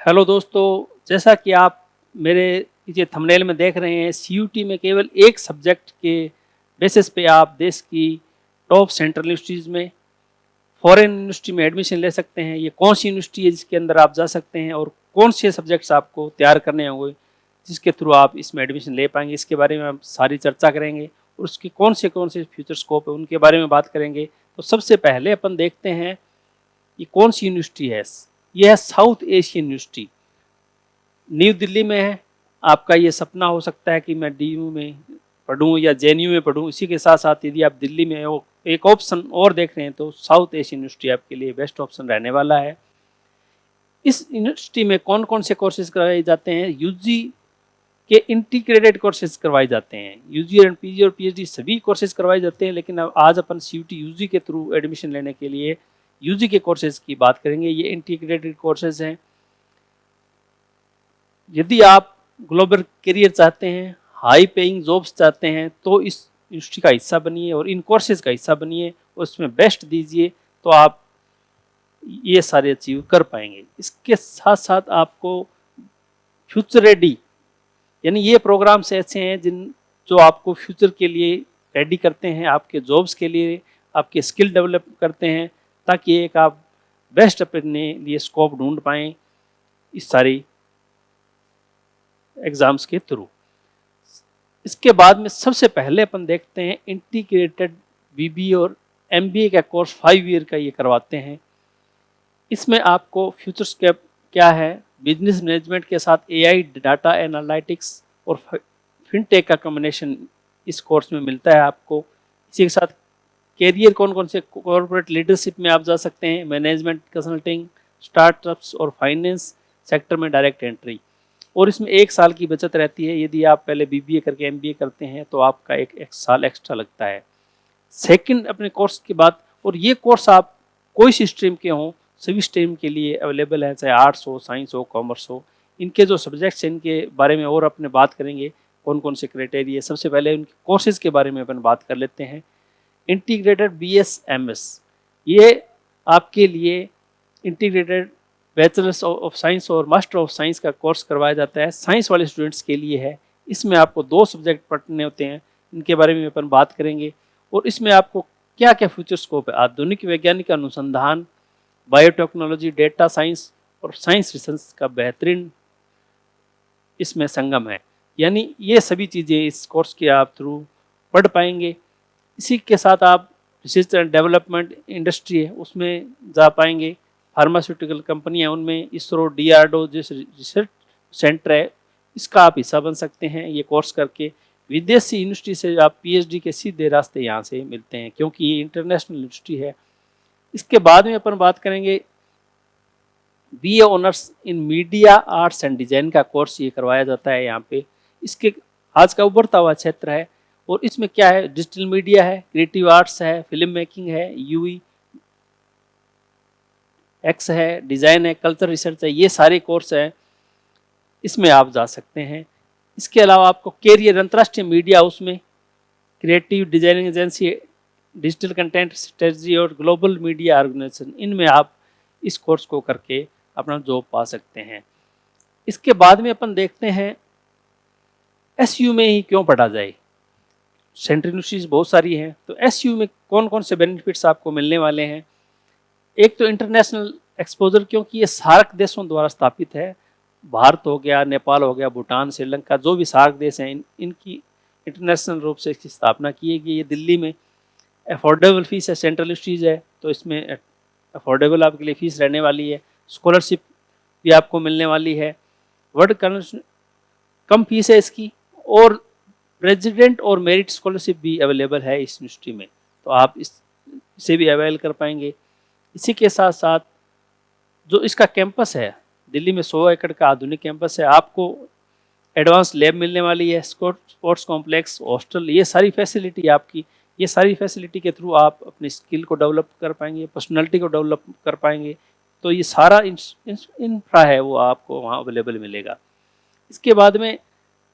Hello दोस्तों, जैसा कि आप मेरे नीचे थंबनेल में देख रहे हैं, सीयूटी में केवल एक सब्जेक्ट के बेसिस पे आप देश की टॉप सेंट्रल यूनिवर्सिटीज़ में, फॉरेन यूनिवर्सिटी में एडमिशन ले सकते हैं। ये कौन सी यूनिवर्सिटी है जिसके अंदर आप जा सकते हैं और कौन से सब्जेक्ट्स आपको तैयार करने होंगे जिसके थ्रू आप इसमें एडमिशन ले पाएंगे, इसके बारे में हम सारी चर्चा करेंगे और उसके कौन से फ्यूचर स्कोप है उनके बारे में बात करेंगे। तो सबसे पहले अपन देखते हैं ये कौन सी यूनिवर्सिटी है। यह है south Asian university, new Delhi में है। आपका ये सपना हो सकता है कि मैं डीयू में पढ़ूं या जेएनयू में पढ़ूं। इसी के साथ साथ यदि आप दिल्ली में हो, एक ऑप्शन और देख रहे हैं तो साउथ एशियन यूनिवर्सिटी आपके लिए बेस्ट ऑप्शन रहने वाला है। इस यूनिवर्सिटी में कौन कौन से कोर्सेज करवाए जाते हैं? यूजी के इंटीग्रेटेड कोर्सेज करवाए जाते हैं। यूजी एंड पीजी और पीएचडी सभी कोर्सेज करवाए जाते हैं, लेकिन अब आज अपन सीयूटी यूजी के थ्रू एडमिशन लेने के लिए यूजी के कोर्सेज की बात करेंगे। ये इंटीग्रेटेड कोर्सेज हैं। यदि आप ग्लोबल करियर चाहते हैं, हाई पेइंग जॉब्स चाहते हैं, तो इस यूनिवर्सिटी का हिस्सा बनिए और इन कोर्सेज का हिस्सा बनिए, उसमें बेस्ट दीजिए, तो आप ये सारे अचीव कर पाएंगे। इसके साथ साथ आपको फ्यूचर रेडी, यानी ये प्रोग्राम्स ऐसे हैं जो आपको फ्यूचर के लिए रेडी करते हैं, आपके जॉब्स के लिए, आपके स्किल डेवलप करते हैं, ताकि एक आप बेस्ट अपने लिए स्कोप ढूंढ पाएँ इस सारी एग्जाम्स के थ्रू। इसके बाद में सबसे पहले अपन देखते हैं इंटीग्रेटेड बीबीए और एमबीए का कोर्स 5 ईयर का ये करवाते हैं। इसमें आपको फ्यूचर स्कोप क्या है, बिजनेस मैनेजमेंट के साथ एआई, डाटा एनालिटिक्स और फिनटेक का कॉम्बिनेशन इस कोर्स में मिलता है आपको। इसी के साथ कैरियर कौन कौन से कॉर्पोरेट लीडरशिप में आप जा सकते हैं, मैनेजमेंट कंसल्टिंग, स्टार्टअप्स और फाइनेंस सेक्टर में डायरेक्ट एंट्री। और इसमें 1 साल की बचत रहती है। यदि आप पहले बीबीए करके एमबीए करते हैं तो आपका एक साल एक्स्ट्रा लगता है सेकंड अपने कोर्स के बाद। और ये कोर्स आप कोई सी स्ट्रीम के हों, सभी स्ट्रीम के लिए अवेलेबल है, चाहे आर्ट्स हो, साइंस हो, कॉमर्स हो। इनके जो सब्जेक्ट्स हैं इनके बारे में और अपने बात करेंगे, कौन कौन से क्राइटेरिया। सबसे पहले उनके कोर्सेज के बारे में अपन बात कर लेते हैं। इंटीग्रेटेड BS-MS, ये आपके लिए इंटीग्रेटेड बैचलर्स ऑफ साइंस और मास्टर ऑफ साइंस का कोर्स करवाया जाता है, साइंस वाले स्टूडेंट्स के लिए है। इसमें आपको 2 सब्जेक्ट पढ़ने होते हैं, इनके बारे में अपन बात करेंगे। और इसमें आपको क्या क्या फ्यूचर स्कोप है, आधुनिक वैज्ञानिक अनुसंधान, बायोटेक्नोलॉजी, डेटा साइंस और साइंस रिसर्च का बेहतरीन इसमें संगम है। यानी ये सभी चीज़ें इस कोर्स के आप थ्रू पढ़ पाएंगे। इसी के साथ आप रिसर्च एंड डेवलपमेंट इंडस्ट्री है उसमें जा पाएंगे। फार्मास्यूटिकल कंपनियां, उनमें इसरो, डीआरडीओ जैसे रिसर्च सेंटर है, इसका आप हिस्सा बन सकते हैं ये कोर्स करके। विदेशी यूनिवर्सिटी से आप पीएचडी के सीधे रास्ते यहाँ से मिलते हैं, क्योंकि ये इंटरनेशनल यूनिवर्सिटी है। इसके बाद में अपन बात करेंगे BA honours in media arts and design का कोर्स ये करवाया जाता है यहाँ पे। इसके आज का उभरता हुआ क्षेत्र है। और इसमें क्या है, डिजिटल मीडिया है, क्रिएटिव आर्ट्स है, फिल्म मेकिंग है, यूई एक्स है, डिज़ाइन है, कल्चर रिसर्च है, ये सारे कोर्स हैं, इसमें आप जा सकते हैं। इसके अलावा आपको कैरियर अंतर्राष्ट्रीय मीडिया हाउस में, creative designing agency, digital content strategy और ग्लोबल मीडिया ऑर्गेनाइजेशन, इनमें आप इस कोर्स को करके अपना जॉब पा सकते हैं। इसके बाद में अपन देखते हैं एसयू में ही क्यों पढ़ा जाए। सेंट्रल यूनिवर्सिटीज बहुत सारी हैं, तो एसयू में कौन कौन से बेनिफिट्स आपको मिलने वाले हैं। एक तो इंटरनेशनल एक्सपोजर, क्योंकि ये सार्क देशों द्वारा स्थापित है। भारत हो गया, नेपाल हो गया, भूटान, श्रीलंका, जो भी सार्क देश हैं इनकी इंटरनेशनल रूप से इसकी स्थापना की गई। ये दिल्ली में अफोर्डेबल फीस है, सेंट्रल यूनिवर्सिटीज है तो इसमें अफोर्डेबल आपके लिए फीस रहने वाली है। स्कॉलरशिप भी आपको मिलने वाली है, वर्ल्ड कम फीस है इसकी, और प्रेसिडेंट और मेरिट स्कॉलरशिप भी अवेलेबल है इस यूनिवर्सिटी में, तो आप इसे भी अवेल कर पाएंगे। इसी के साथ साथ जो इसका कैंपस है, दिल्ली में 100 एकड़ का आधुनिक कैंपस है। आपको एडवांस लैब मिलने वाली है, स्पोर्ट्स कॉम्प्लेक्स, हॉस्टल, ये सारी फैसिलिटी आपकी, ये सारी फैसिलिटी के थ्रू आप अपनी स्किल को डेवलप कर पाएंगे, पर्सनैलिटी को डेवलप कर पाएंगे। तो ये सारा इंफ्रा है वो आपको वहाँ अवेलेबल मिलेगा। इसके बाद में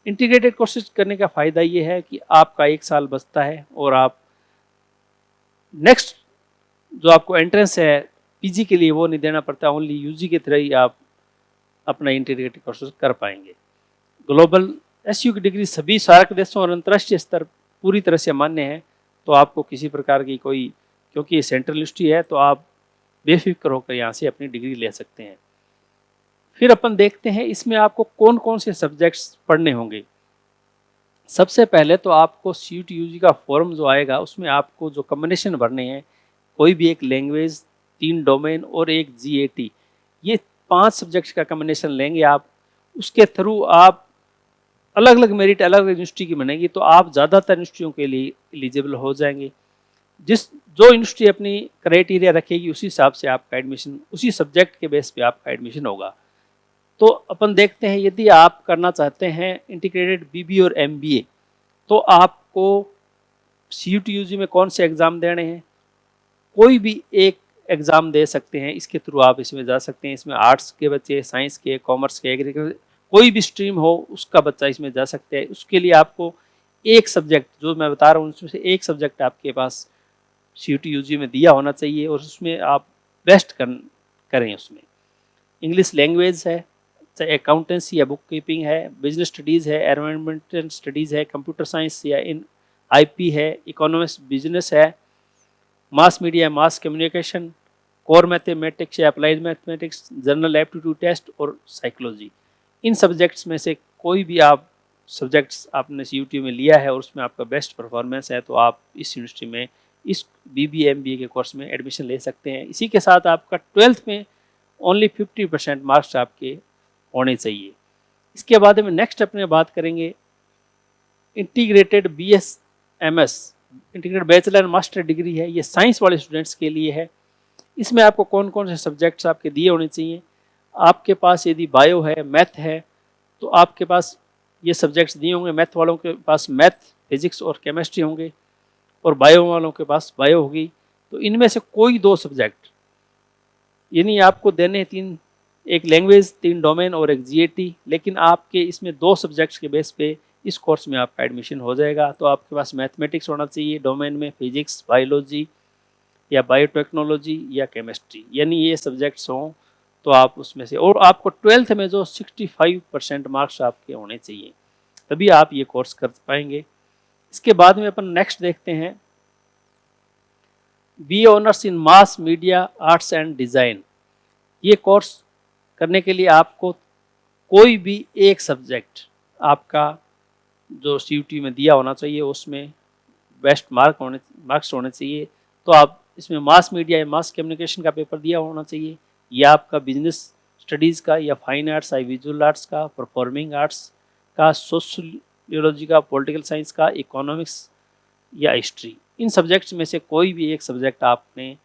इंटीग्रेटेड कोर्सेज करने का फ़ायदा ये है कि आपका 1 साल बचता है और आप नेक्स्ट जो आपको एंट्रेंस है पीजी के लिए वो नहीं देना पड़ता, ओनली यूजी के थ्रू ही आप अपना इंटीग्रेटेड कोर्सेज कर पाएंगे। ग्लोबल एसयू की डिग्री सभी सार्क देशों और अंतर्राष्ट्रीय स्तर पूरी तरह से मान्य है, तो आपको किसी प्रकार की कोई, क्योंकि ये सेंट्रल यूनिवर्सिटी है, तो आप बेफिक्र होकर यहाँ से अपनी डिग्री ले सकते हैं। फिर अपन देखते हैं इसमें आपको कौन कौन से सब्जेक्ट्स पढ़ने होंगे। सबसे पहले तो आपको CUT/UG का फॉर्म जो आएगा उसमें आपको जो कॉम्बिनेशन भरने हैं, कोई भी एक लैंग्वेज, 3 डोमेन और एक GAT, ये 5 सब्जेक्ट्स का कॉम्बिनेशन लेंगे आप। उसके थ्रू आप अलग अलग मेरिट अलग अलग यूनिवर्सिटी की बनेगी, तो आप ज़्यादातर यूनिवर्सिटियों के लिए एलिजिबल हो जाएंगे। जो यूनिवर्सिटी अपनी क्राइटेरिया रखेगी उसी हिसाब से आपका एडमिशन, उसी सब्जेक्ट के बेस पे आपका एडमिशन होगा। तो अपन देखते हैं, यदि आप करना चाहते हैं इंटीग्रेटेड BBA और MBA, तो आपको CUT/UG में कौन से एग्ज़ाम देने हैं, कोई भी एक एग्ज़ाम दे सकते हैं, इसके थ्रू आप इसमें जा सकते हैं। इसमें आर्ट्स के बच्चे, साइंस के, कॉमर्स के, एग्रीकल्चर, कोई भी स्ट्रीम हो उसका बच्चा इसमें जा सकते हैं। उसके लिए आपको एक सब्जेक्ट जो मैं बता रहा हूँ उसमें से एक सब्जेक्ट आपके पास CUT/UG में दिया होना चाहिए, और उसमें आप बेस्ट करें। उसमें इंग्लिश लैंग्वेज है, चाहे अकाउंटेंसी या बुक कीपिंग है, बिजनेस स्टडीज़ है, एनवायरमेंटल स्टडीज़ है, कंप्यूटर साइंस या IP है, इकोनॉमिक्स बिजनेस है, mass media, mass communication, core mathematics या applied mathematics, general aptitude test और साइकोलॉजी। इन सब्जेक्ट्स में से कोई भी आप सब्जेक्ट्स आपने CUT में लिया है और उसमें आपका बेस्ट परफॉर्मेंस है, तो आप इस यूनिवर्सिटी में इस BBA MBA के कोर्स में एडमिशन ले सकते हैं। इसी के साथ आपका 12th में ओनली 50% मार्क्स आपके होने चाहिए। इसके बाद में नेक्स्ट अपने बात करेंगे integrated BSMS, integrated bachelor and master degree है, ये साइंस वाले स्टूडेंट्स के लिए है। इसमें आपको कौन कौन से सब्जेक्ट्स आपके दिए होने चाहिए। आपके पास यदि बायो है, मैथ है, तो आपके पास ये सब्जेक्ट्स दिए होंगे। मैथ वालों के पास मैथ, फिजिक्स और केमिस्ट्री होंगे, और बायो वालों के पास बायो होगी। तो इनमें से कोई 2 सब्जेक्ट, यानी आपको देने 3, एक लैंग्वेज, 3 डोमेन और एक GAT, लेकिन आपके इसमें 2 सब्जेक्ट्स के बेस पे इस कोर्स में आपका एडमिशन हो जाएगा। तो आपके पास मैथमेटिक्स होना चाहिए डोमेन में, फिजिक्स, बायोलॉजी या बायोटेक्नोलॉजी या केमिस्ट्री, यानी ये सब्जेक्ट्स हों तो आप उसमें से, और आपको 12th में जो 65% मार्क्स आपके होने चाहिए, तभी आप ये कोर्स कर पाएंगे। इसके बाद में अपन नेक्स्ट देखते हैं BA honours in mass media arts and design. ये कोर्स करने के लिए आपको कोई भी एक सब्जेक्ट आपका जो CUT में दिया होना चाहिए उसमें बेस्ट मार्क्स होने चाहिए। तो आप इसमें मास मीडिया या मास कम्युनिकेशन का पेपर दिया होना चाहिए, या आपका बिजनेस स्टडीज़ का, या फाइन आर्ट्स या विजुअल आर्ट्स का, परफॉर्मिंग आर्ट्स का, सोशियोलॉजी का, पॉलिटिकल साइंस का, इकोनॉमिक्स या हिस्ट्री। इन सब्जेक्ट्स में से कोई भी एक सब्जेक्ट आपने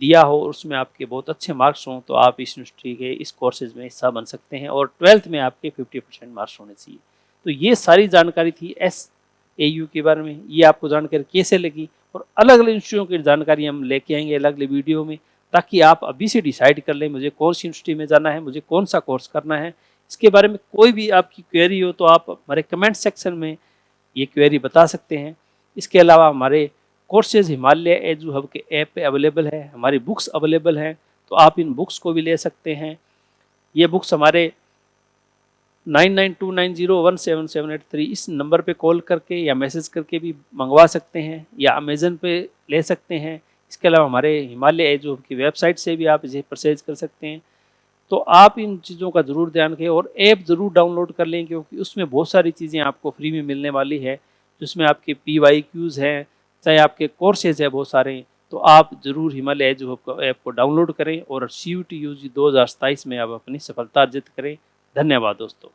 दिया हो और उसमें आपके बहुत अच्छे मार्क्स हों, तो आप इस यूनिवर्सिटी के इस कोर्सेज में हिस्सा बन सकते हैं, और 12th में आपके 50% मार्क्स होने चाहिए। तो ये सारी जानकारी थी SAU के बारे में। ये आपको जानकारी कैसे लगी, और अलग अलग यूनिवर्सिटियों की जानकारी हम लेके आएंगे अलग अलग वीडियो में, ताकि आप अभी से डिसाइड कर लें मुझे कौन सी यूनिवर्सिटी में जाना है, मुझे कौन सा कोर्स करना है। इसके बारे में कोई भी आपकी क्वेरी हो तो आप हमारे कमेंट सेक्शन में ये क्वेरी बता सकते हैं। इसके अलावा हमारे कोर्सेज हिमालय एजू हब के ऐप पे अवेलेबल है, हमारी बुक्स अवेलेबल हैं, तो आप इन बुक्स को भी ले सकते हैं। ये बुक्स हमारे 9929017783 इस नंबर पे कॉल करके या मैसेज करके भी मंगवा सकते हैं, या अमेज़न पे ले सकते हैं। इसके अलावा हमारे हिमालय एजू हब की वेबसाइट से भी आप इसे परचेज कर सकते हैं। तो आप इन चीज़ों का ज़रूर ध्यान रखें, और ऐप ज़रूर डाउनलोड कर लें, क्योंकि उसमें बहुत सारी चीज़ें आपको फ्री में मिलने वाली है, जिसमें आपके PYQs हैं, चाहे आपके कोर्सेज है बहुत सारे। तो आप ज़रूर हिमालय एजू हब ऐप को डाउनलोड करें और CUT/UG 2027 में आप अपनी सफलता अर्जित करें। धन्यवाद दोस्तों।